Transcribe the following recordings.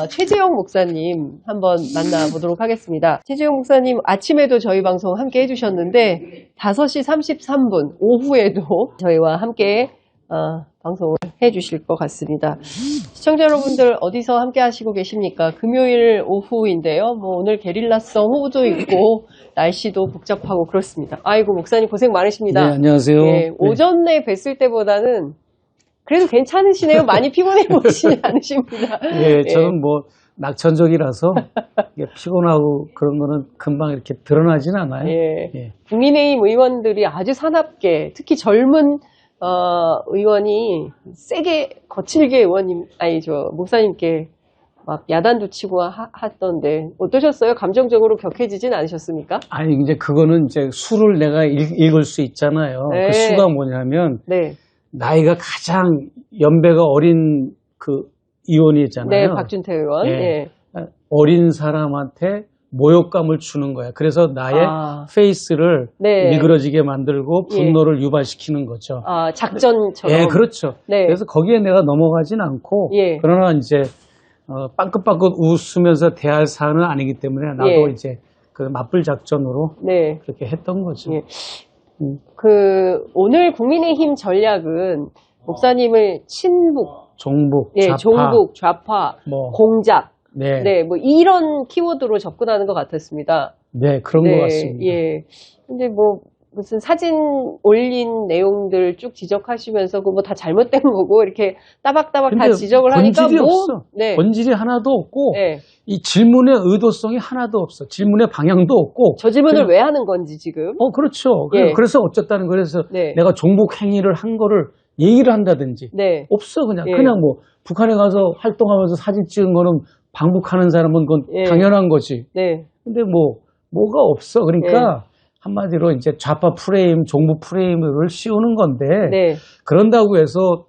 최재형 목사님 한번 만나보도록 하겠습니다. 최재형 목사님 아침에도 저희 방송 함께 해주셨는데 5시 33분 오후에도 저희와 함께 방송을 해주실 것 같습니다. 시청자 여러분들 어디서 함께 하시고 계십니까? 금요일 오후인데요. 오늘 게릴라성 호우도 있고 날씨도 복잡하고 그렇습니다. 아이고 목사님 고생 많으십니다. 네, 안녕하세요. 네, 오전에 뵀을 때보다는 그래도 괜찮으시네요. 많이 피곤해 보이시지 않으십니다. 예, 저는 낙천적이라서 피곤하고 그런 거는 금방 이렇게 드러나진 않아요. 예. 예. 국민의힘 의원들이 아주 사납게, 특히 젊은 의원이 세게 거칠게 목사님께 막 야단도 치고 하던데 어떠셨어요? 감정적으로 격해지진 않으셨습니까? 아니 이제 그거는 이제 수를 내가 읽을 수 있잖아요. 네. 그 수가 뭐냐면 네. 나이가 가장 연배가 어린 그 의원이잖아요. 네, 박준태 의원. 예. 예. 어린 사람한테 모욕감을 주는 거야. 그래서 나의 페이스를 네. 미끄러지게 만들고 분노를 유발시키는 거죠. 작전처럼. 예, 그렇죠. 네. 그래서 거기에 내가 넘어가진 않고, 예. 그러나 이제 빵긋빵긋 웃으면서 대할 사안은 아니기 때문에 나도 예. 이제 그 맞불 작전으로 네. 그렇게 했던 거죠. 예. 오늘 국민의힘 전략은 목사님을 친북, 종북, 예, 좌파, 종북, 좌파, 공작, 네, 이런 키워드로 접근하는 것 같았습니다. 네, 그런 것 같습니다. 예. 근데 무슨 사진 올린 내용들 쭉 지적하시면서 그거 다 잘못된 거고 이렇게 따박따박 다 지적을 하니까 본질이 없어. 네. 본질이 하나도 없고 네. 이 질문의 의도성이 하나도 없어. 질문의 방향도 없고. 저 질문을 왜 하는 건지 지금. 그렇죠. 예. 그래서 어쨌다는 그래서 네. 내가 종북 행위를 한 거를 얘기를 한다든지 네. 없어. 그냥 예. 그냥 북한에 가서 활동하면서 사진 찍은 거는 방북하는 사람은 그건 예. 당연한 거지. 네. 근데 뭐가 없어. 그러니까 한마디로 이제 좌파 프레임, 종북 프레임을 씌우는 건데 네. 그런다고 해서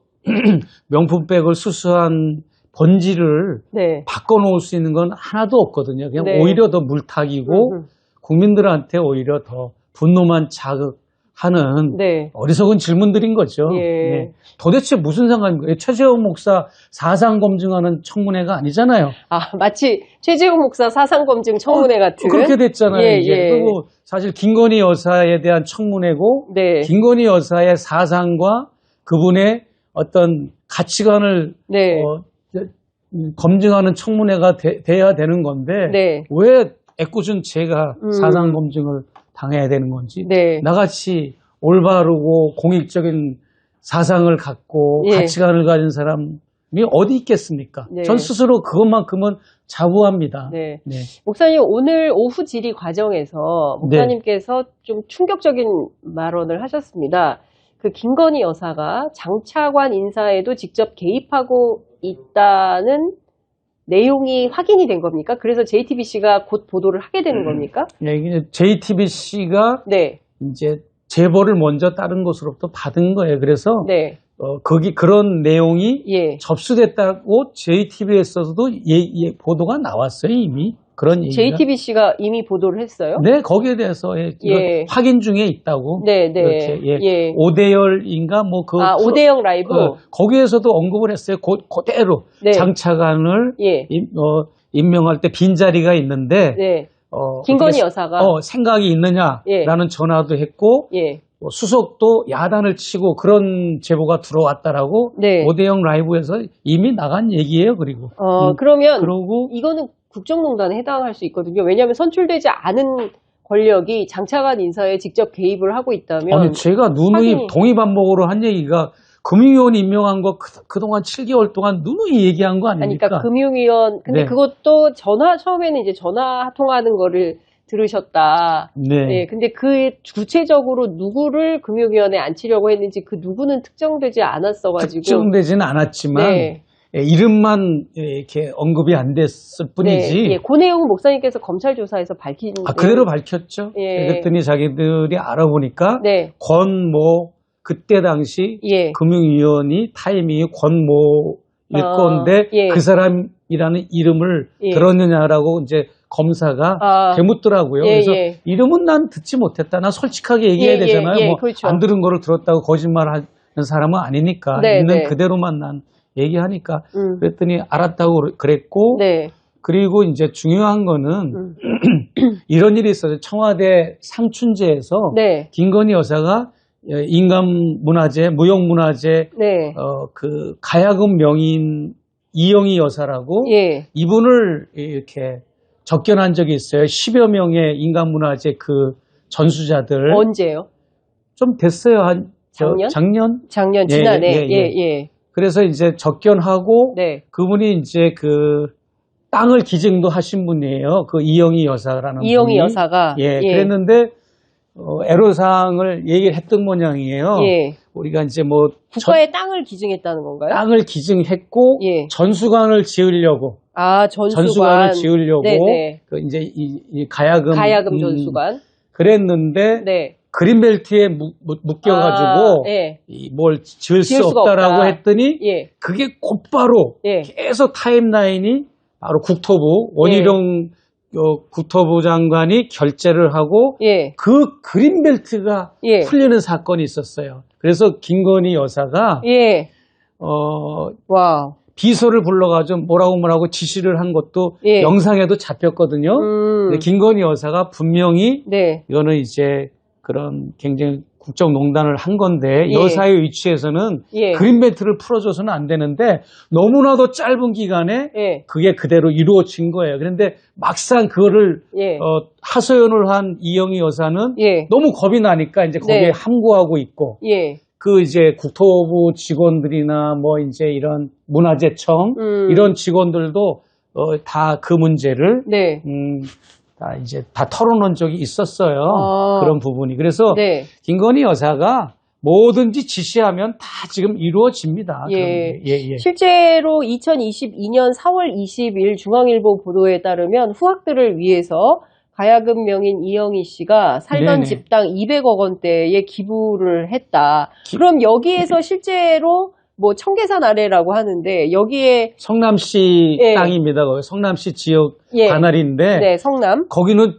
명품백을 수수한 본질을 바꿔놓을 수 있는 건 하나도 없거든요. 그냥 오히려 더 물타기고 국민들한테 오히려 더 분노만 자극하는 어리석은 질문들인 거죠. 예. 네. 도대체 무슨 상관입니까? 최재형 목사 사상 검증하는 청문회가 아니잖아요. 마치 최재형 목사 사상 검증 청문회 같은. 그렇게 됐잖아요. 예, 이제. 예. 그리고 사실 김건희 여사에 대한 청문회고 김건희 여사의 사상과 그분의 어떤 가치관을 검증하는 청문회가 돼야 되는 건데 왜 애꿎은 제가 사상 검증을 당해야 되는 건지 나같이 올바르고 공익적인 사상을 갖고 가치관을 가진 사람이 어디 있겠습니까? 전 스스로 그것만큼은 자부합니다. 네. 목사님 오늘 오후 질의 과정에서 목사님께서 좀 충격적인 발언을 하셨습니다. 그 김건희 여사가 장차관 인사에도 직접 개입하고 있다는 내용이 확인이 된 겁니까? 그래서 JTBC가 곧 보도를 하게 되는 겁니까? 네, JTBC가 이제 제보를 먼저 다른 곳으로부터 받은 거예요. 그래서 거기 그런 내용이 접수됐다고 JTBC에서도 보도가 나왔어요, 이미. 그런 얘기가. JTBC가 이미 보도를 했어요? 네, 거기에 대해서 확인 중에 있다고. 이렇게 오대열인가 오대영 라이브. 거기에서도 언급을 했어요. 그대로 장차관을 임명할 때 빈자리가 있는데 김건희 여사가 생각이 있느냐라는 전화도 했고 수석도 야단을 치고 그런 제보가 들어왔다라고 오대영 라이브에서 이미 나간 얘기예요. 그리고 그러면 이거는 국정농단에 해당할 수 있거든요. 왜냐하면 선출되지 않은 권력이 장차관 인사에 직접 개입을 하고 있다면 아니 제가 누누이 동의반복으로 한 얘기가 금융위원 임명한 거 그동안 7개월 동안 누누이 얘기한 거 아닙니까? 그러니까 금융위원 근데 그것도 처음에는 이제 전화 통화하는 거를 들으셨다. 근데 그 구체적으로 누구를 금융위원회에 앉히려고 했는지 그 누구는 특정되지 않았어가지고 특정되지는 않았지만 이름만 이렇게 언급이 안 됐을 뿐이지. 그 내용은 목사님께서 검찰 조사에서 밝힌. 그대로 밝혔죠. 그랬더니 자기들이 알아보니까 권모 그때 당시 금융위원이 타이밍이 권모일 건데 그 사람이라는 이름을 들었느냐라고 이제 검사가 되묻더라고요. 그래서 이름은 난 듣지 못했다. 난 솔직하게 얘기해야 되잖아요. 안 들은 거를 들었다고 거짓말하는 사람은 아니니까 있는 그대로만 난 얘기하니까 그랬더니 알았다고 그랬고 네. 그리고 이제 중요한 거는 이런 일이 있어요. 청와대 상춘제에서 네. 김건희 여사가 인간문화재, 무형문화재 네. 그 가야금 명인 이영희 여사라고 예. 이분을 이렇게 접견한 적이 있어요. 10여 명의 인간문화재 그 전수자들. 언제요? 좀 됐어요. 한 작년? 작년 지난해. 예. 그래서 이제 접견하고 네. 그분이 이제 그 땅을 기증도 하신 분이에요. 그 이영희 여사라는 이영희 분이. 여사가 예. 그랬는데 애로사항을 얘기를 했던 모양이에요. 예. 우리가 이제 뭐 국가의 땅을 기증했다는 건가요? 땅을 기증했고 예. 전수관을 지으려고. 전수관을 지으려고 네네. 그 이제 이 가야금 전수관 그랬는데 네. 그린벨트에 묶여가지고 예. 뭘 지을 수 없다라고 했더니 예. 그게 곧바로 예. 계속 타임라인이 바로 국토부 원희룡 국토부 장관이 결재를 하고 예. 그 그린벨트가 풀리는 사건이 있었어요. 그래서 김건희 여사가 와. 비서를 불러가지고 뭐라고 지시를 한 것도 영상에도 잡혔거든요. 근데 김건희 여사가 분명히 이거는 이제 그런 굉장히 국정농단을 한 건데 여사의 위치에서는 그린벨트를 풀어줘서는 안 되는데 너무나도 짧은 기간에 그게 그대로 이루어진 거예요. 그런데 막상 그거를 하소연을 한 이영희 여사는 너무 겁이 나니까 이제 거기에 함구하고 있고 그 이제 국토부 직원들이나 뭐 이제 이런 문화재청 이런 직원들도 다 그 문제를 다 이제 다 털어놓은 적이 있었어요. 그런 부분이. 그래서 김건희 여사가 뭐든지 지시하면 다 지금 이루어집니다. 실제로 2022년 4월 20일 중앙일보 보도에 따르면 후학들을 위해서 가야금 명인 이영희 씨가 살던 집당 200억 원대의 기부를 했다. 그럼 여기에서 실제로 뭐 청계산 아래라고 하는데 여기에 성남시 땅입니다. 성남시 지역 관할인데 네, 성남. 거기는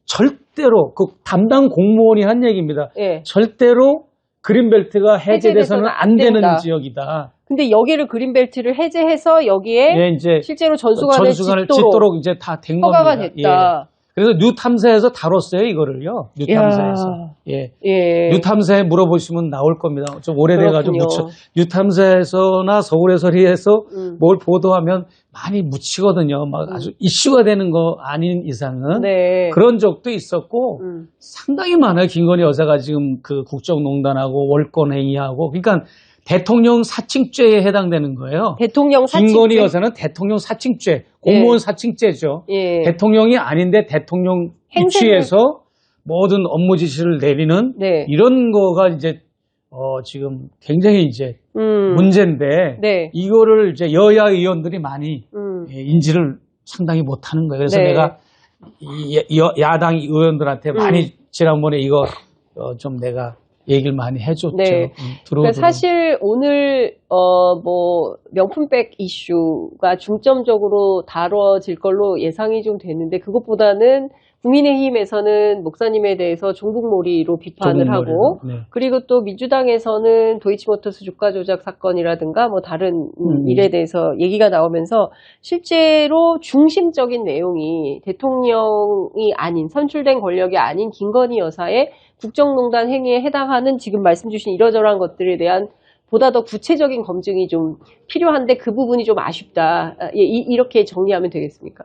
절대로 그 담당 공무원이 한 얘기입니다. 절대로 그린벨트가 해제돼서는 안 되는 지역이다. 근데 여기를 그린벨트를 해제해서 여기에 이제 실제로 전수관을 짓도록 이제 다 된 허가가 겁니다. 됐다. 그래서 뉴탐사에서 다뤘어요, 이거를요. 뉴탐사에서. 뉴탐사에 물어보시면 나올 겁니다. 좀 오래돼가지고 뉴탐사에서나 서울에서리에서 뭘 보도하면 많이 묻히거든요. 막 아주 이슈가 되는 거 아닌 이상은. 그런 적도 있었고, 상당히 많아요. 김건희 여사가 지금 그 국정농단하고 월권행위하고. 그러니까 대통령 사칭죄에 해당되는 거예요. 대통령 사칭죄. 김건희 여사는 대통령 사칭죄, 공무원 사칭죄죠. 대통령이 아닌데 대통령 위치에서 모든 업무 지시를 내리는 이런 거가 이제 지금 굉장히 이제 문제인데 이거를 이제 여야 의원들이 많이 인지를 상당히 못하는 거예요. 그래서 내가 야당 의원들한테 많이 지난번에 이거 좀 내가 얘기를 많이 해줬죠. 그러니까 사실 오늘 뭐 명품백 이슈가 중점적으로 다뤄질 걸로 예상이 좀 되는데 그것보다는 국민의힘에서는 목사님에 대해서 종북몰이로 비판을 하고 그리고 또 민주당에서는 도이치모터스 주가 조작 사건이라든가 뭐 다른 일에 대해서 얘기가 나오면서 실제로 중심적인 내용이 대통령이 아닌 선출된 권력이 아닌 김건희 여사의 국정농단 행위에 해당하는 지금 말씀 주신 이러저러한 것들에 대한 보다 더 구체적인 검증이 좀 필요한데 그 부분이 좀 아쉽다. 이렇게 정리하면 되겠습니까?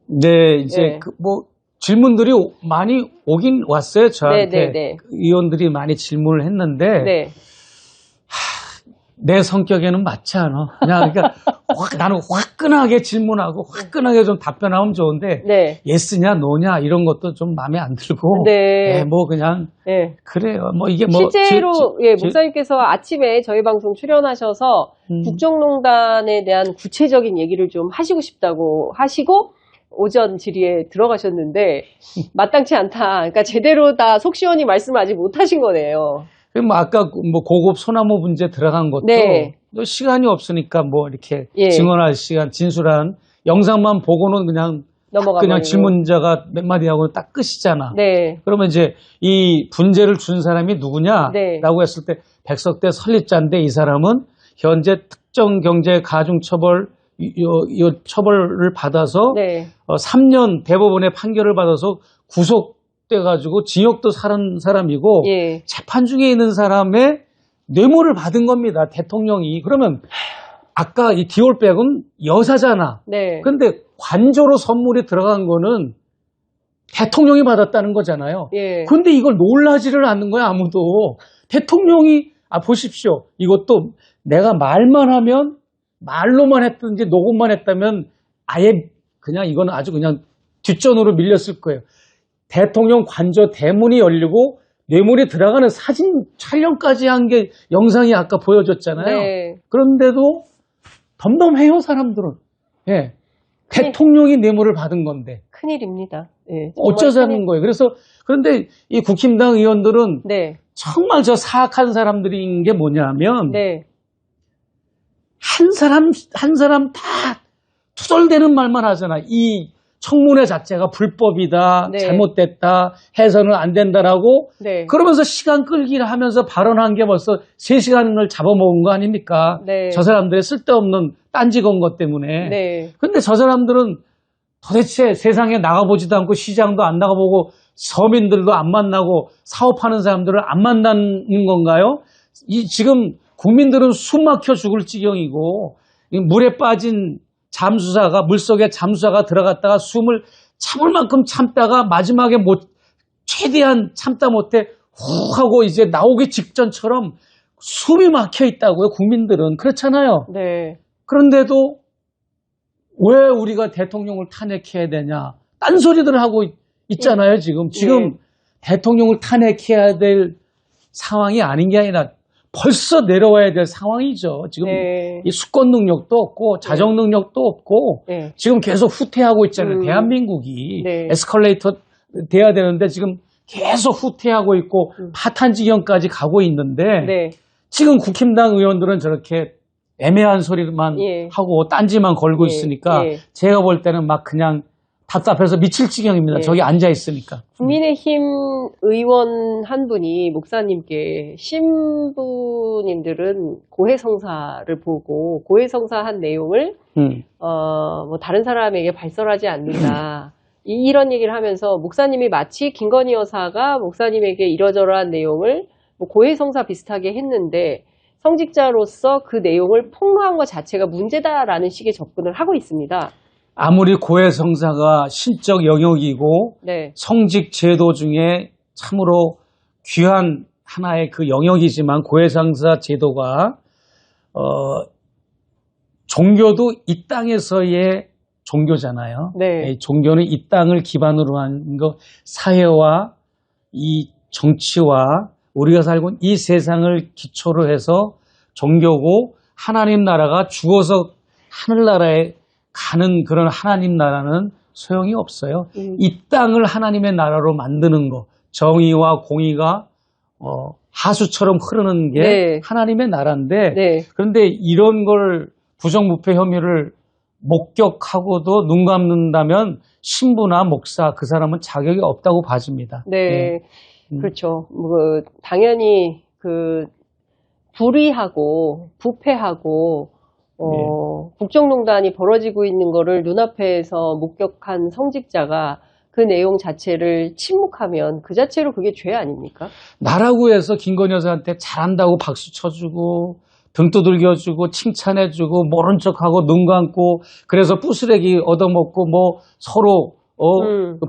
네, 이제 뭐 질문들이 많이 오긴 왔어요. 저한테 의원들이 많이 질문을 했는데 내 성격에는 맞지 않아. 그냥 그러니까 나는 화끈하게 질문하고 화끈하게 좀 답변하면 좋은데 예스냐 노냐 이런 것도 좀 마음에 안 들고 뭐 그냥 그래요. 뭐 이게 뭐 실제로 목사님께서 아침에 저희 방송 출연하셔서 국정농단에 대한 구체적인 얘기를 좀 하시고 싶다고 하시고 오전 질의에 들어가셨는데 마땅치 않다. 그러니까 제대로 다 속 시원히 말씀을 아직 못 하신 거네요. 뭐 아까 뭐 고급 소나무 문제 들어간 것도 또 시간이 없으니까 뭐 이렇게 증언할 시간, 진술한 영상만 보고는 그냥 질문자가 몇 마디 하고 딱 끝이잖아. 그러면 이제 이 분재를 준 사람이 누구냐라고 했을 때 백석대 설립자인데 이 사람은 현재 특정경제 가중처벌 처벌을 받아서 네. 3년 대법원의 판결을 받아서 구속돼가지고 징역도 살은 사람이고 예. 재판 중에 있는 사람의 뇌물을 받은 겁니다. 대통령이. 그러면 아까 이 디올백은 여사잖아. 네. 근데 관조로 선물이 들어간 거는 대통령이 받았다는 거잖아요. 예. 근데 이걸 놀라지를 않는 거야, 아무도. 대통령이, 보십시오. 이것도 내가 말만 하면, 말로만 했든지 녹음만 했다면 아예 그냥 이거는 아주 그냥 뒷전으로 밀렸을 거예요. 대통령 관저 대문이 열리고 뇌물이 들어가는 사진 촬영까지 한 게 영상이 아까 보여줬잖아요. 네. 그런데도 덤덤해요, 사람들은. 예. 대통령이 뇌물을 받은 건데. 큰일입니다. 예, 어쩌자는 거예요. 그런데 이 국힘당 의원들은 네. 정말 저 사악한 사람들인 게 뭐냐면, 네. 한 사람 다 투덜대는 말만 하잖아. 이 청문회 자체가 불법이다, 네. 잘못됐다, 해서는 안 된다라고. 네. 그러면서 시간 끌기를 하면서 발언한 게 벌써 3시간을 잡아먹은 거 아닙니까? 네. 저 사람들의 쓸데없는 딴지 건 것 때문에. 네. 근데 저 사람들은 도대체 세상에 나가보지도 않고 시장도 안 나가보고 서민들도 안 만나고 사업하는 사람들을 안 만나는 건가요? 지금 국민들은 숨 막혀 죽을 지경이고 물에 빠진 잠수사가 물속에 잠수사가 들어갔다가 숨을 참을 만큼 참다가 마지막에 최대한 참다 못해 훅 하고 이제 나오기 직전처럼 숨이 막혀 있다고요. 국민들은 그렇잖아요. 네. 그런데도 왜 우리가 대통령을 탄핵해야 되냐? 딴소리들 하고 있잖아요, 지금. 지금 대통령을 탄핵해야 될 상황이 아닌 게 아니라 벌써 내려와야 될 상황이죠. 지금 이 수권 능력도 없고 자정 능력도 없고 지금 계속 후퇴하고 있잖아요. 대한민국이 에스컬레이터 돼야 되는데 지금 계속 후퇴하고 있고 파탄 지경까지 가고 있는데 지금 국힘당 의원들은 저렇게 애매한 소리만 하고 딴지만 걸고 있으니까 제가 볼 때는 막 그냥 답답해서 미칠 지경입니다. 저기 앉아 있으니까. 국민의힘 의원 한 분이 목사님께 신부님들은 고해성사를 보고 고해성사한 내용을 뭐 다른 사람에게 발설하지 않는다. 이런 얘기를 하면서 목사님이 마치 김건희 여사가 목사님에게 이러저러한 내용을 뭐 고해성사 비슷하게 했는데 성직자로서 그 내용을 폭로한 것 자체가 문제다라는 식의 접근을 하고 있습니다. 아무리 고해성사가 신적 영역이고 성직 제도 중에 참으로 귀한 하나의 그 영역이지만 고해성사 제도가 종교도 이 땅에서의 종교잖아요. 종교는 이 땅을 기반으로 한 거, 사회와 이 정치와 우리가 살고 있는 이 세상을 기초로 해서 종교고 하나님 나라가 죽어서 하늘나라에 가는 그런 하나님 나라는 소용이 없어요. 이 땅을 하나님의 나라로 만드는 거, 정의와 공의가 하수처럼 흐르는 게 하나님의 나라인데 그런데 이런 걸 부정부패 혐의를 목격하고도 눈 감는다면 신부나 목사 그 사람은 자격이 없다고 봐집니다. 그렇죠. 뭐 당연히 그 불의하고 부패하고 국정농단이 벌어지고 있는 거를 눈앞에서 목격한 성직자가 그 내용 자체를 침묵하면 그 자체로 그게 죄 아닙니까? 나라고 해서 김건희 여사한테 잘한다고 박수 쳐주고 등 두들겨주고 칭찬해주고 모른 척하고 눈 감고 그래서 부스레기 얻어먹고 뭐 서로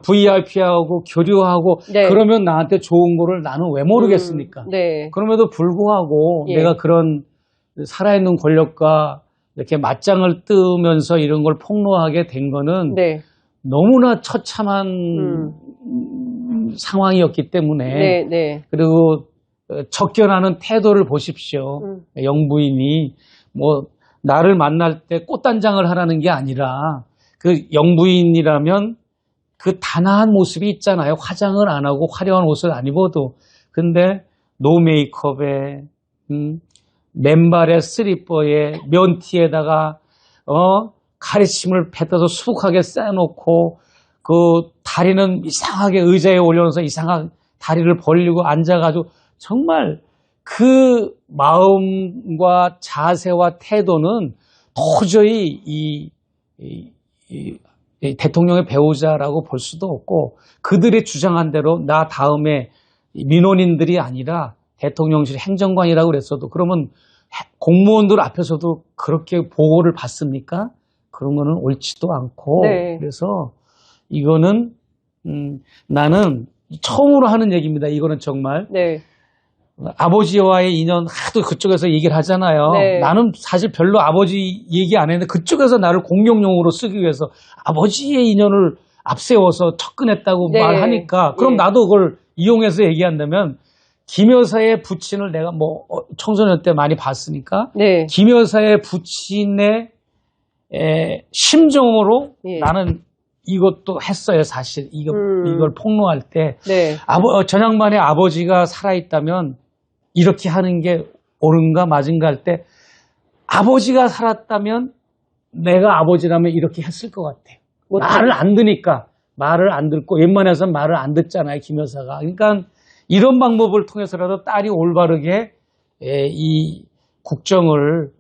VIP하고 교류하고 그러면 나한테 좋은 거를 나는 왜 모르겠습니까? 그럼에도 불구하고 내가 그런 살아있는 권력과 이렇게 맞짱을 뜨면서 이런 걸 폭로하게 된 거는 너무나 처참한 상황이었기 때문에 그리고 접견하는 태도를 보십시오. 영부인이 뭐 나를 만날 때 꽃단장을 하라는 게 아니라 그 영부인이라면 그 단아한 모습이 있잖아요. 화장을 안 하고 화려한 옷을 안 입어도. 근데 노 메이크업에 맨발에 슬리퍼에 면티에다가 가리침을 뱉어서 수북하게 쌓아놓고 그 다리는 이상하게 의자에 올려놓아서 이상하게 다리를 벌리고 앉아가지고 정말 그 마음과 자세와 태도는 도저히 이 대통령의 배우자라고 볼 수도 없고, 그들이 주장한 대로 나 다음에 민원인들이 아니라 대통령실 행정관이라고 그랬어도, 그러면 공무원들 앞에서도 그렇게 보고를 받습니까? 그런 거는 옳지도 않고. 네. 그래서 이거는 나는 처음으로 하는 얘기입니다. 이거는 정말. 네. 아버지와의 인연 하도 그쪽에서 얘기를 하잖아요. 네. 나는 사실 별로 아버지 얘기 안 했는데 그쪽에서 나를 공격용으로 쓰기 위해서 아버지의 인연을 앞세워서 접근했다고 네. 말하니까, 그럼 네. 나도 그걸 이용해서 얘기한다면, 김 여사의 부친을 내가 뭐 청소년 때 많이 봤으니까 네. 김 여사의 부친의 심정으로 예. 나는 이것도 했어요. 사실 이걸 폭로할 때 네. 전 양반의 아버지가 살아있다면 이렇게 하는 게 옳은가 맞은가 할 때, 아버지가 살았다면 내가 아버지라면 이렇게 했을 것 같아요. 말을 안 듣니까, 말을 안 듣고 웬만해서는 말을 안 듣잖아요, 김 여사가. 그러니까 이런 방법을 통해서라도 딸이 올바르게 이 국정을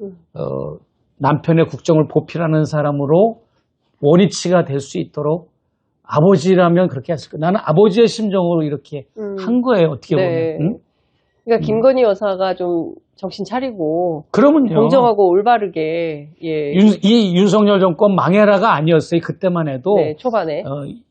남편의 국정을 보필하는 사람으로 원위치가 될 수 있도록, 아버지라면 그렇게 했을 거예요. 나는 아버지의 심정으로 이렇게 한 거예요, 어떻게 네. 보면. 응? 그러니까 김건희 여사가 좀 정신 차리고 그러면요. 공정하고 올바르게 예. 이 윤석열 정권 망해라가 아니었어요. 그때만 해도 네, 초반에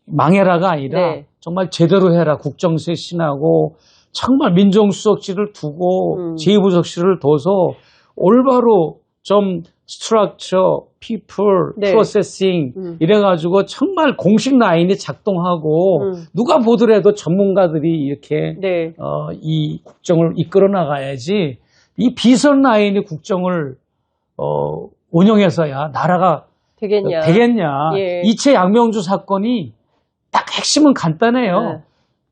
망해라가 아니라 네. 정말 제대로 해라. 국정쇄신하고 정말 민정수석실을 두고 제2부속실을 둬서 올바로 좀 스트럭처, people, 네. 프로세싱 이래가지고 정말 공식 라인이 작동하고 누가 보더라도 전문가들이 이렇게 네. 이 국정을 이끌어 나가야지, 이 비선 라인이 국정을 운영해서야 나라가 되겠냐. 예. 이채 양명주 사건이 딱 핵심은 간단해요. 네.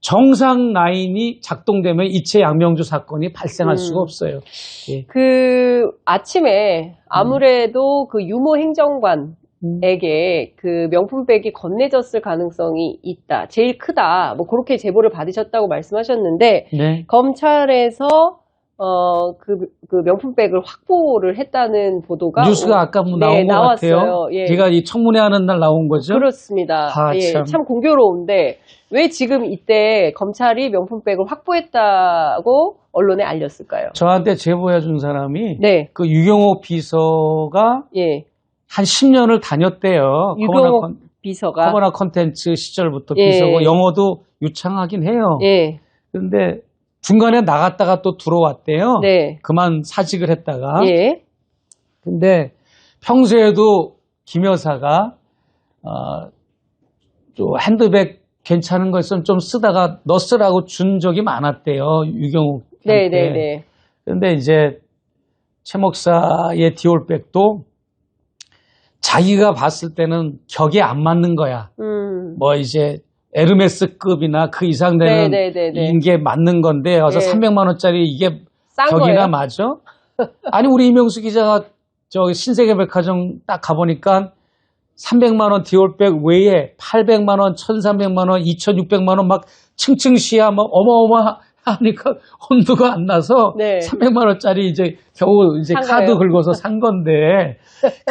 정상 라인이 작동되면 이채 양명주 사건이 발생할 수가 없어요. 예. 그 아침에 아무래도 그 유모 행정관에게 그 명품백이 건네졌을 가능성이 있다. 제일 크다. 뭐 그렇게 제보를 받으셨다고 말씀하셨는데 네. 검찰에서 그 명품백을 확보를 했다는 보도가 뉴스가 아까 뭐 나온 네, 것 나왔어요. 같아요. 예. 제가 이 청문회 하는 날 나온 거죠? 그렇습니다. 예, 참 공교로운데 왜 지금 이때 검찰이 명품백을 확보했다고 언론에 알렸을까요? 저한테 제보해 준 사람이 네. 그 유경호 비서가 예. 한 10년을 다녔대요. 유경호 비서가 커버나 컨텐츠 시절부터 예. 비서고 영어도 유창하긴 해요. 예. 그런데 중간에 나갔다가 또 들어왔대요. 네. 그만 사직을 했다가. 예. 근데 평소에도 김 여사가 또 핸드백 괜찮은 거 있으면 좀 쓰다가 너 쓰라고 준 적이 많았대요. 유경욱한테. 네네네. 그런데 이제 최 목사의 디올백도 자기가 봤을 때는 격에 안 맞는 거야. 뭐 이제 에르메스급이나 그 이상 되는 게 맞는 건데 와서 네. 300만 원짜리 이게 격이나 맞아? 아니 우리 이명수 기자가 저 신세계백화점 딱 가보니까 300만 원 디올백 외에 800만 원, 1,300만 원, 2,600만 원 막 층층 시야 막 어마어마하니까 혼두가 안 나서 네. 300만 원짜리 이제 겨우 이제 카드 거예요? 긁어서 산 건데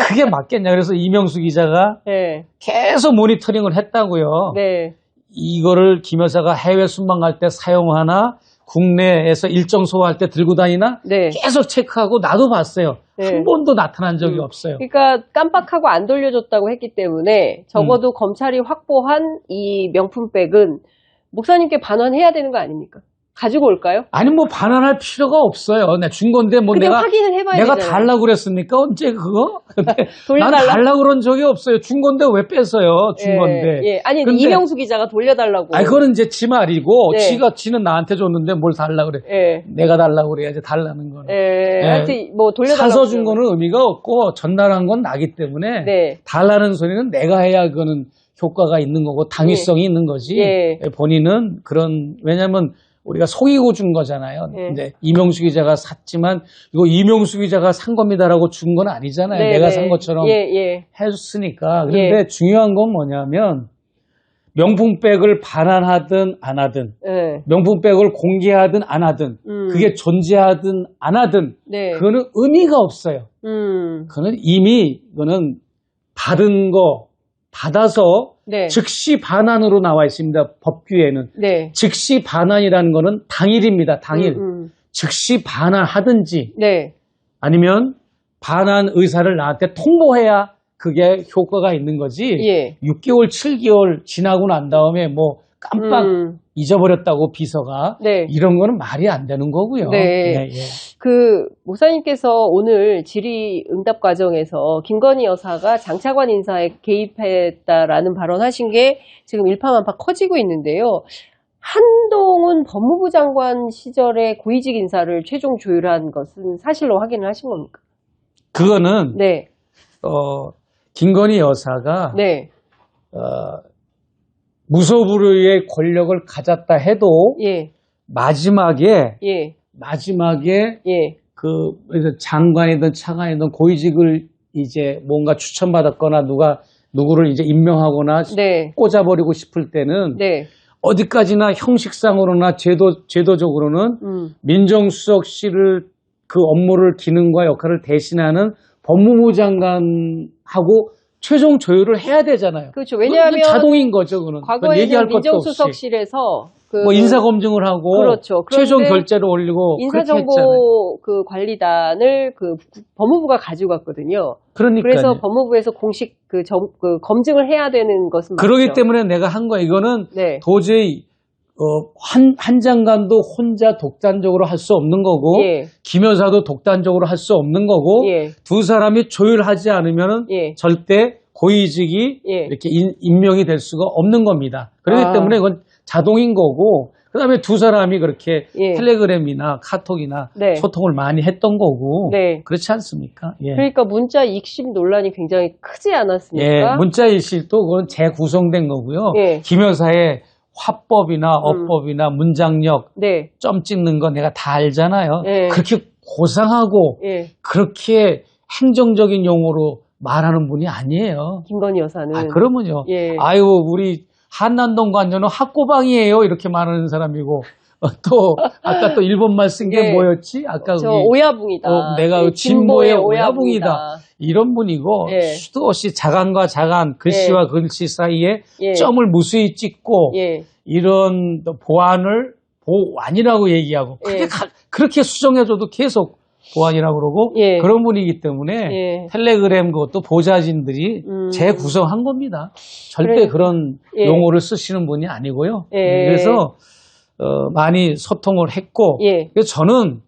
그게 맞겠냐? 그래서 이명수 기자가 네. 계속 모니터링을 했다고요. 네. 이거를 김 여사가 해외 순방 갈 때 사용하나 국내에서 일정 소화할 때 들고 다니나 네. 계속 체크하고 나도 봤어요. 네. 한 번도 나타난 적이 없어요. 그러니까 깜빡하고 안 돌려줬다고 했기 때문에 적어도 검찰이 확보한 이 명품백은 목사님께 반환해야 되는 거 아닙니까? 가지고 올까요? 아니 뭐 반환할 필요가 없어요. 내가 준 건데 뭐 내가 확인은 해봐야 내가 되잖아요. 달라고 그랬습니까? 언제 그거? 난 달라고 그런 적이 없어요. 준 건데 왜 뺐어요? 준 건데. 예. 아니 근데 이명수 기자가 돌려달라고. 아니 그거는 이제 지 말이고 지는 나한테 줬는데 뭘 달라고 그래? 내가 달라고 그래야지 달라는 거는. 하여튼 뭐 돌려달라고. 사서 준 거는 의미가 없고 전달한 건 나기 때문에 달라는 소리는 내가 해야 그거는 효과가 있는 거고 당위성이 있는 거지. 본인은 그런 왜냐면. 우리가 속이고 준 거잖아요. 근데 이명수 기자가 샀지만 이거 이명수 기자가 산 겁니다라고 준 건 아니잖아요. 내가 산 것처럼 해줬으니까. 그런데 중요한 건 뭐냐면 명품백을 반환하든 안 하든, 네. 명품백을 공개하든 안 하든, 그게 존재하든 안 하든, 네. 그거는 의미가 없어요. 그거는 이미, 그거는 받은 거, 받아서 네. 즉시 반환으로 나와 있습니다. 법규에는. 네. 즉시 반환이라는 거는 당일입니다. 당일. 즉시 반환하든지, 네. 아니면 반환 의사를 나한테 통보해야 그게 효과가 있는 거지. 예. 6개월, 7개월 지나고 난 다음에 뭐 깜빡 잊어버렸다고 비서가. 네. 이런 거는 말이 안 되는 거고요. 네. 예, 예. 그 목사님께서 오늘 질의응답 과정에서 김건희 여사가 장차관 인사에 개입했다라는 발언하신 게 지금 일파만파 커지고 있는데요. 한동훈 법무부 장관 시절에 고위직 인사를 최종 조율한 것은 사실로 확인을 하신 겁니까? 그거는 네. 김건희 여사가 네. 무소불위의 권력을 가졌다 해도 예. 마지막에 예. 예. 그래서 장관이든 차관이든 고위직을 이제 뭔가 추천받았거나 누구를 이제 임명하거나 네. 꽂아버리고 싶을 때는 네. 어디까지나 형식상으로나 제도적으로는 민정수석실을 그 업무를 기능과 역할을 대신하는 법무부 장관하고 최종 조율을 해야 되잖아요. 그렇죠. 왜냐하면 자동인 거죠. 그는 과거에는 민정수석실에서 뭐 인사검증을 하고 그렇죠. 최종 결재를 올리고 인사정보 그 관리단을 그 법무부가 가지고 갔거든요. 그러니까요. 그래서 법무부에서 공식 그 검증을 해야 되는 것은 그러기 맞죠. 때문에 내가 한 거야. 이거는 네. 도저히 한 장관도 혼자 독단적으로 할 수 없는 거고 예. 김 여사도 독단적으로 할 수 없는 거고 예. 두 사람이 조율하지 않으면은 예. 절대 고위직이 예. 이렇게 임명이 될 수가 없는 겁니다. 그렇기 때문에 이건 자동인 거고 그다음에 두 사람이 그렇게 예. 텔레그램이나 카톡이나 네. 소통을 많이 했던 거고 네. 그렇지 않습니까? 예. 그러니까 문자 익심 논란이 굉장히 크지 않았습니까? 예, 문자 일실도 그건 재구성된 거고요. 예. 김 여사의 화법이나 어법이나 문장력, 네. 점 찍는 거 내가 다 알잖아요. 예. 그렇게 고상하고 예. 그렇게 행정적인 용어로 말하는 분이 아니에요. 김건희 여사는. 그러면요. 예. 아유, 우리 한남동 관저는 학고방이에요. 이렇게 말하는 사람이고. 또 아까 또 일본말 쓴 게 예. 뭐였지? 아까 저 오야붕이다. 내가 예, 진보의 오야붕이다. 이런 분이고 예. 수도 없이 자간과 자간, 글씨와 글씨 사이에 예. 점을 무수히 찍고 예. 이런 보안을 보안이라고 얘기하고 예. 그렇게 수정해줘도 계속 보안이라고 그러고 예. 그런 분이기 때문에 예. 텔레그램 그것도 보좌진들이 재구성한 겁니다. 절대 그런 예. 용어를 쓰시는 분이 아니고요. 예. 그래서 많이 소통을 했고 예. 그래서 저는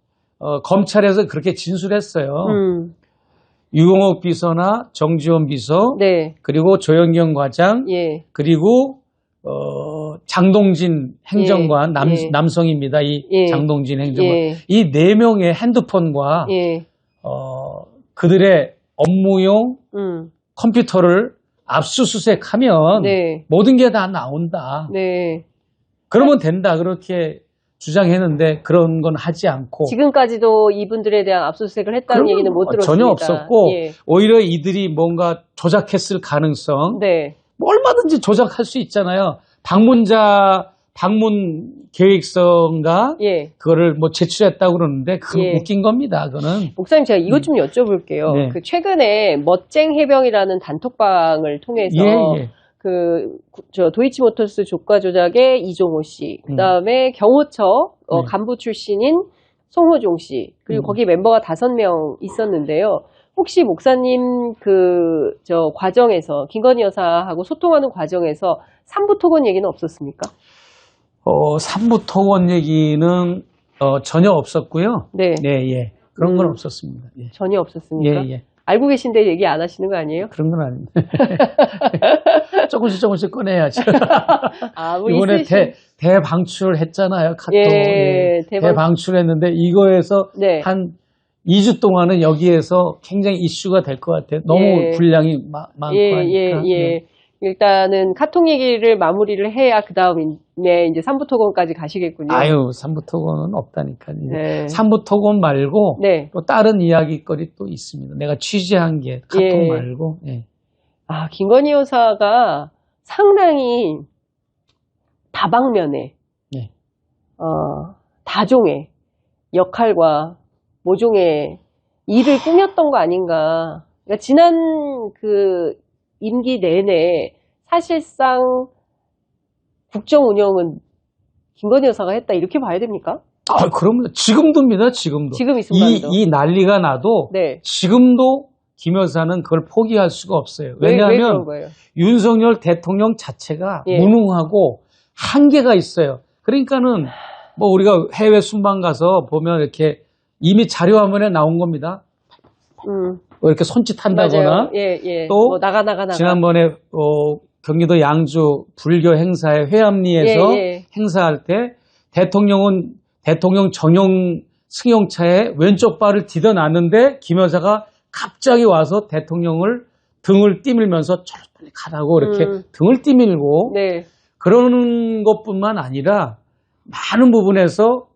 검찰에서 그렇게 진술했어요. 유경옥 비서나 정지원 비서 네. 그리고 조현경 과장 예. 그리고 장동진 행정관 예. 남성입니다. 이 예. 장동진 행정관 예. 이 4명의 핸드폰과 예. 그들의 업무용 컴퓨터를 압수수색하면 네. 모든 게 다 나온다. 네. 그러면 된다. 그렇게 주장했는데 그런 건 하지 않고 지금까지도 이분들에 대한 압수수색을 했다는 얘기는 못 들었습니다. 전혀 없었고 예. 오히려 이들이 뭔가 조작했을 가능성 네. 뭐 얼마든지 조작할 수 있잖아요. 방문 계획서인가 예. 그거를 뭐 제출했다고 그러는데 그건 예. 웃긴 겁니다. 그거는 목사님 제가 이것 좀 여쭤볼게요. 네. 그 최근에 멋쟁 해병이라는 단톡방을 통해서 예. 저 도이치모터스 주가 조작의 이종호 씨, 그다음에 경호처 간부 출신인 송호종 씨, 그리고 거기 멤버가 5명 있었는데요. 혹시 목사님 저 과정에서 김건희 여사하고 소통하는 과정에서 삼부토건 얘기는 없었습니까? 삼부토건 얘기는 전혀 없었고요. 네. 네, 예. 그런 건 없었습니다. 예. 전혀 없었습니까? 예, 예. 알고 계신데 얘기 안 하시는 거 아니에요? 그런 건 아닙니다. 조금씩 꺼내야죠. 뭐 이번에 대방출을 했잖아요. 카톡. 예, 대방출했는데 이거에서 네. 한 2주 동안은 여기에서 굉장히 이슈가 될 것 같아요. 너무 분량이 많고 하니까. 예. 일단은 카톡 얘기를 마무리를 해야 그 다음에 이제 삼부토건까지 가시겠군요. 아유, 삼부토건은 없다니까요. 네. 삼부토건 말고 네. 또 다른 이야기거리 또 있습니다. 내가 취재한 게 카톡 말고. 예. 김건희 여사가 상당히 다방면의 네. 다종의 역할과 모종의 일을 꾸몄던 거 아닌가. 그러니까 지난 그 임기 내내 사실상 국정 운영은 김건희 여사가 했다 이렇게 봐야 됩니까? 그럼 지금도입니다. 지금도. 지금 이 순간도. 이 난리가 나도 네. 지금도 김 여사는 그걸 포기할 수가 없어요. 왜냐하면 윤석열 대통령 자체가 예. 무능하고 한계가 있어요. 그러니까는 뭐 우리가 해외 순방 가서 보면 이렇게 이미 자료 화면에 나온 겁니다. 뭐 이렇게 손짓한다거나 예. 또 뭐 나가. 지난번에 경기도 양주 불교 행사에 회암리에서 행사할 때 대통령 전용 승용차에 왼쪽 발을 디뎌놨는데 김 여사가 갑자기 와서 대통령을 등을 띠밀면서 저리 빨리 가라고 이렇게 등을 띠밀고 그러는 것뿐만 아니라 많은 부분에서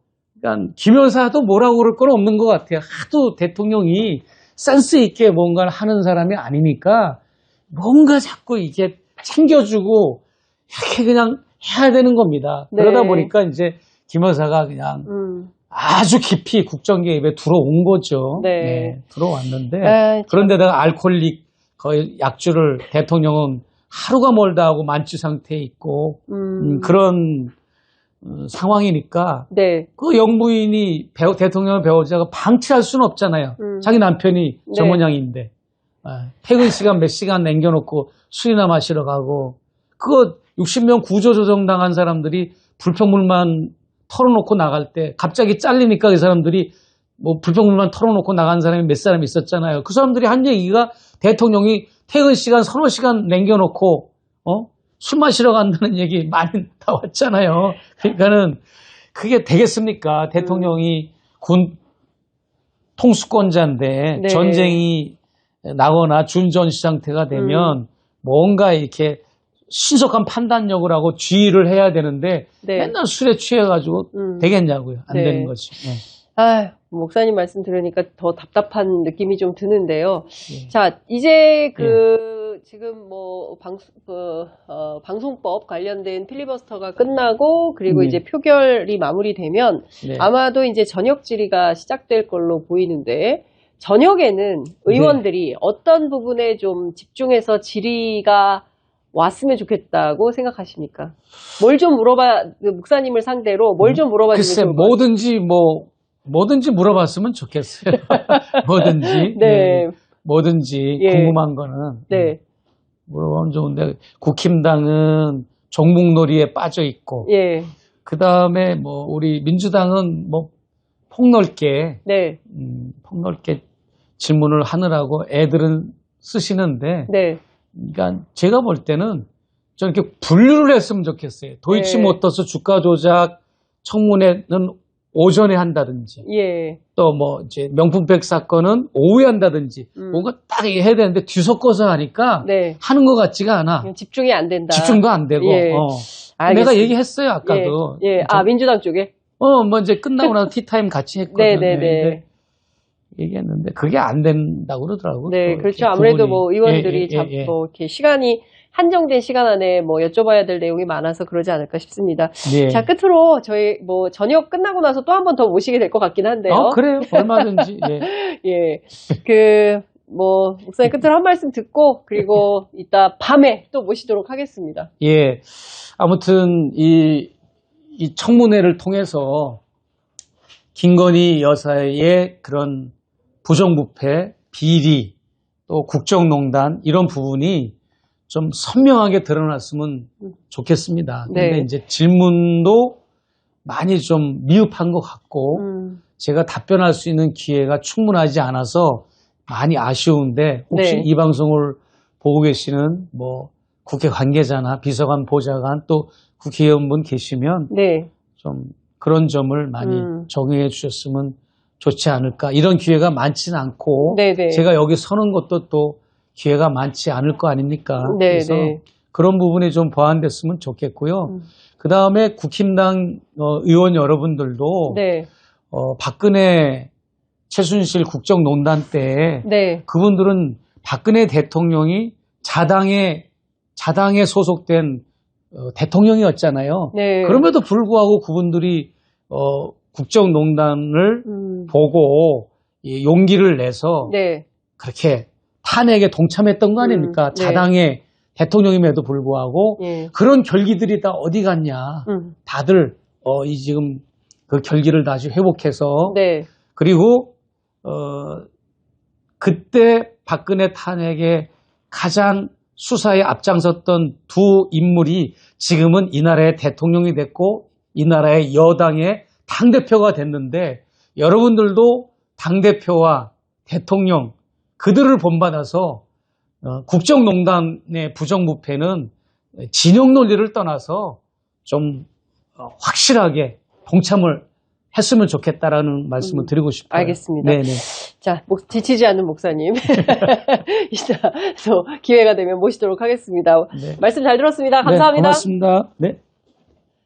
그러니까 김 여사도 뭐라고 그럴 건 없는 것 같아요. 하도 대통령이 센스 있게 뭔가를 하는 사람이 아니니까 뭔가 자꾸 이게 챙겨주고 이렇게 그냥 해야 되는 겁니다. 그러다 보니까 이제 김 여사가 그냥 아주 깊이 국정 개입에 들어온 거죠. 들어왔는데 그런데다가 알코올릭 거의 약주를 대통령은 하루가 멀다 하고 만취 상태에 있고 그런 상황이니까 그 영부인이 대통령의 배우자가 방치할 수는 없잖아요. 자기 남편이 전문양인데 퇴근 시간 몇 시간 남겨놓고 술이나 마시러 가고 그거 60명 구조조정 당한 사람들이 불평물만 털어놓고 나갈 때 갑자기 잘리니까 그 사람들이 뭐 불평물만 털어놓고 나간 사람이 몇 사람 있었잖아요. 그 사람들이 한 얘기가 대통령이 퇴근 시간 서너 시간 남겨놓고 술 마시러 간다는 얘기 많이 나왔잖아요. 그러니까는 그게 되겠습니까? 대통령이 군 통수권자인데 전쟁이 나거나 준전시 상태가 되면 뭔가 이렇게 신속한 판단력을 하고 지휘를 해야 되는데 맨날 술에 취해가지고 되겠냐고요. 안 되는 거지. 목사님 말씀 들으니까 더 답답한 느낌이 좀 드는데요. 자, 이제 지금 뭐 방송법 관련된 필리버스터가 끝나고 그리고 이제 표결이 마무리되면 아마도 이제 저녁 질의가 시작될 걸로 보이는데 저녁에는 의원들이 어떤 부분에 좀 집중해서 질의가 왔으면 좋겠다고 생각하십니까? 뭘 좀 목사님을 상대로 뭘 좀 물어봐 주시면 글쎄, 뭐든지 물어봤으면 좋겠어요. 뭐든지. 뭐든지 궁금한 거는. 물어보면 좋은데, 국힘당은 종북놀이에 빠져 있고, 그 다음에 뭐, 우리 민주당은 뭐, 폭넓게 질문을 하느라고 애들은 쓰시는데, 그러니까 제가 볼 때는 저는 이렇게 분류를 했으면 좋겠어요. 도이치모터스 주가 조작 청문회는 오전에 한다든지, 또 뭐 이제 명품백 사건은 오후에 한다든지, 뭔가 딱 해야 되는데 뒤섞어서 하니까 하는 것 같지가 않아. 집중이 안 된다. 집중도 안 되고. 내가 얘기했어요 아까도. 민주당 쪽에. 뭐 이제 끝나고 나서 티타임 같이 했거든요. 얘기했는데 그게 안 된다고 그러더라고요. 그렇죠. 아무래도 뭐 의원들이 뭐 이렇게 시간이 한정된 시간 안에 뭐 여쭤봐야 될 내용이 많아서 그러지 않을까 싶습니다. 자, 끝으로 저희 뭐 저녁 끝나고 나서 또 한 번 더 모시게 될 것 같긴 한데요. 그래요. 얼마든지. 뭐 목사님 끝으로 한 말씀 듣고 그리고 이따 밤에 또 모시도록 하겠습니다. 아무튼 이 청문회를 통해서 김건희 여사의 그런 부정부패, 비리, 또 국정농단 이런 부분이 좀 선명하게 드러났으면 좋겠습니다. 근데 이제 질문도 많이 좀 미흡한 것 같고 제가 답변할 수 있는 기회가 충분하지 않아서 많이 아쉬운데 혹시 이 방송을 보고 계시는 뭐 국회 관계자나 비서관, 보좌관 또 국회의원분 계시면 좀 그런 점을 많이 정리해 주셨으면 좋지 않을까. 이런 기회가 많지는 않고 제가 여기 서는 것도 또 기회가 많지 않을 거 아닙니까? 그래서 그런 부분이 좀 보완됐으면 좋겠고요. 그 다음에 국힘당 의원 여러분들도 박근혜 최순실 국정농단 때 그분들은 박근혜 대통령이 자당에 소속된 대통령이었잖아요. 네. 그럼에도 불구하고 그분들이 국정농단을 보고 용기를 내서 네. 그렇게 탄핵에 동참했던 거 아닙니까? 자당의 대통령임에도 불구하고 예. 그런 결기들이 다 어디 갔냐? 다들 지금 그 결기를 다시 회복해서 네. 그리고 그때 박근혜 탄핵에 가장 수사에 앞장섰던 두 인물이 지금은 이 나라의 대통령이 됐고 이 나라의 여당의 당대표가 됐는데 여러분들도 당대표와 대통령 그들을 본받아서 국정농단의 부정부패는 진영 논리를 떠나서 좀 확실하게 동참을 했으면 좋겠다라는 말씀을 드리고 싶어요. 알겠습니다. 네네. 자, 지치지 않는 목사님. 이따 또 기회가 되면 모시도록 하겠습니다. 네. 말씀 잘 들었습니다. 감사합니다. 네, 고맙습니다. 네.